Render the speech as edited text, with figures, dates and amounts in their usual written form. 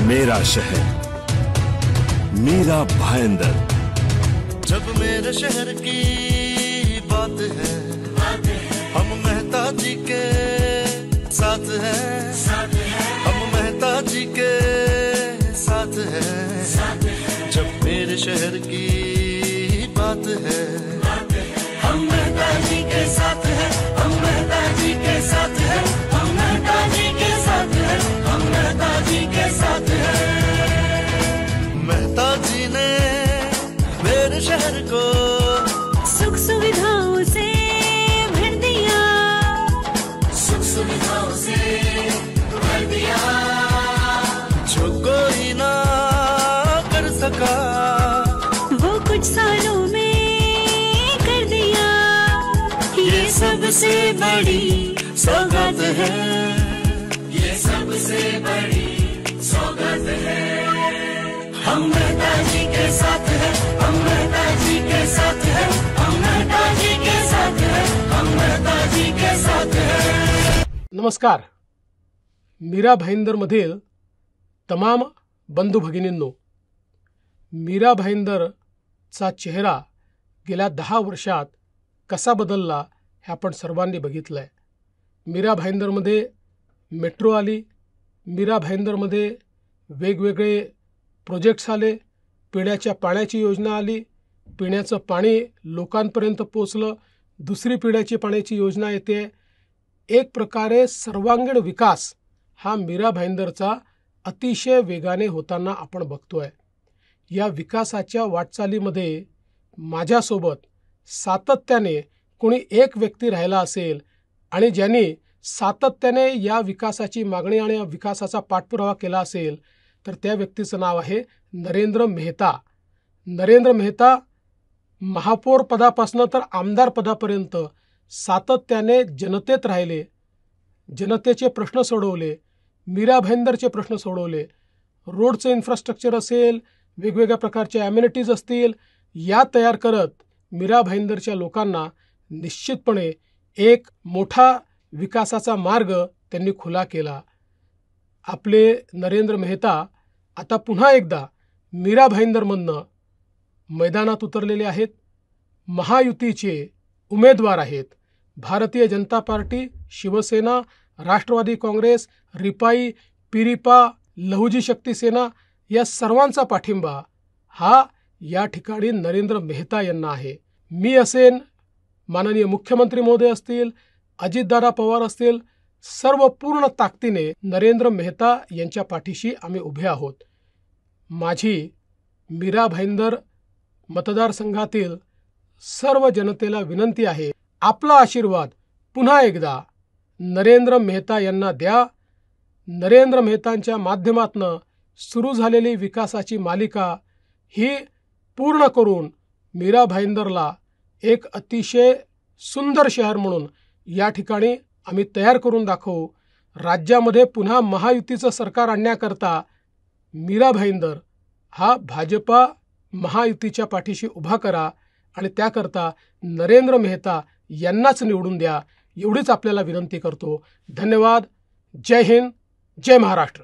मेरा शहर, मेरा भाईंदर। जब मेरे शहर की बात है, हम मेहता जी के साथ हैं, हम मेहता जी के साथ हैं। जब मेरे शहर की बात है, हम मेहता जी के साथ हैं, हम मेहता जी के साथ हैं, हम मेहता जी के साथ हैं, हम मेहता जी के साथ हैं। मेहता जी ने मेरे शहर को सुख सुविधाओं से भर दिया, सुख सुविधाओं से भर दिया। जो कोई ना कर सका, वो कुछ सालों में कर दिया। ये सबसे बड़ी सौगात है, ये सबसे बड़ी सौगात है। हम मेहता जी के साथ हैं, हम मेहता जी के साथ हैं, हम मेहता जी के साथ हैं, हम मेहता जी के साथ हैं। नमस्कार. मीरा भाईंदर मधील तमाम बंधू भगिनींनो, मीरा भाईंदरचा चेहरा गेल्या 10 वर्षात कसा बदलला हे आपण सर्वांनी बघितलंय. मीरा भाईंदरमध्ये मेट्रो आली, मीरा भाईंदरमध्ये वेगवेगळे प्रोजेक्ट्स आले, पिण्याच्या पाण्याची योजना आली, पिण्याचं पाणी लोकांपर्यंत पोचलं, दुसरी पिण्याची पाण्याची योजना येते. एक प्रकारे सर्वांगीण विकास हा मीरा भाईंदरचा अतिशय वेगाने होताना आपण बघतोय. या विकासाच्या वाटचालीमध्ये माझ्यासोबत सातत्याने कोणी एक व्यक्ती राहिला असेल आणि ज्यांनी सातत्याने या विकासाची मागणी आणि विकासाचा पाठपुरावा केला असेल तर त्या व्यक्तीचं नाव आहे नरेंद्र मेहता. नरेंद्र मेहता महापौर पदापासून तर आमदार पदापर्यंत सातत्याने जनतेत राहिले, जनतेचे प्रश्न सोडवले, मीरा भाईंदरचे प्रश्न सोडवले. रोडचं इन्फ्रास्ट्रक्चर असेल, वेगवेगळ्या प्रकारचे ॲम्युनिटीज असतील, या तयार करत मीरा भाईंदरच्या लोकांना निश्चितपणे एक मोठा विकासाचा मार्ग त्यांनी खुला केला. आपले नरेंद्र मेहता आता पुन्हा एकदा मीरा भाईंदरमधनं मैदानात उतरलेले आहेत. महायुतीचे उमेदवार आहेत. भारतीय जनता पार्टी, शिवसेना, राष्ट्रवादी काँग्रेस, रिपाई, पिरिपा, लहुजी शक्ती सेना या सर्वांचा पाठिंबा हा या ठिकाणी नरेंद्र मेहता यांना आहे. मी असेन, माननीय मुख्यमंत्री महोदय असतील, अजितदादा पवार असतील, सर्व पूर्ण ताकदीने नरेंद्र मेहता यांच्या पाठीशी आम्ही उभे आहोत. माझी मीरा भाईंदर मतदारसंघातील सर्व जनतेला विनंती आहे, आपला आशीर्वाद पुन्हा एकदा नरेंद्र मेहता यांना द्या. नरेंद्र मेहतांच्या माध्यमातून सुरू झालेली विकासाची मालिका ही पूर्ण करून मीरा भाईंदरला एक अतिशय सुंदर शहर म्हणून या ठिकाणी आम्ही तयार करून दाखवू. राज्यामध्ये पुन्हा महायुतीचं सरकार आणण्याकरता मीरा भाईंदर हा भाजपा महायुतीच्या पाठीशी उभा करा आणि त्याकरता नरेंद्र मेहता यांनाच निवडून द्या, एवढीच आपल्याला विनंती करतो. धन्यवाद. जय हिंद, जय महाराष्ट्र.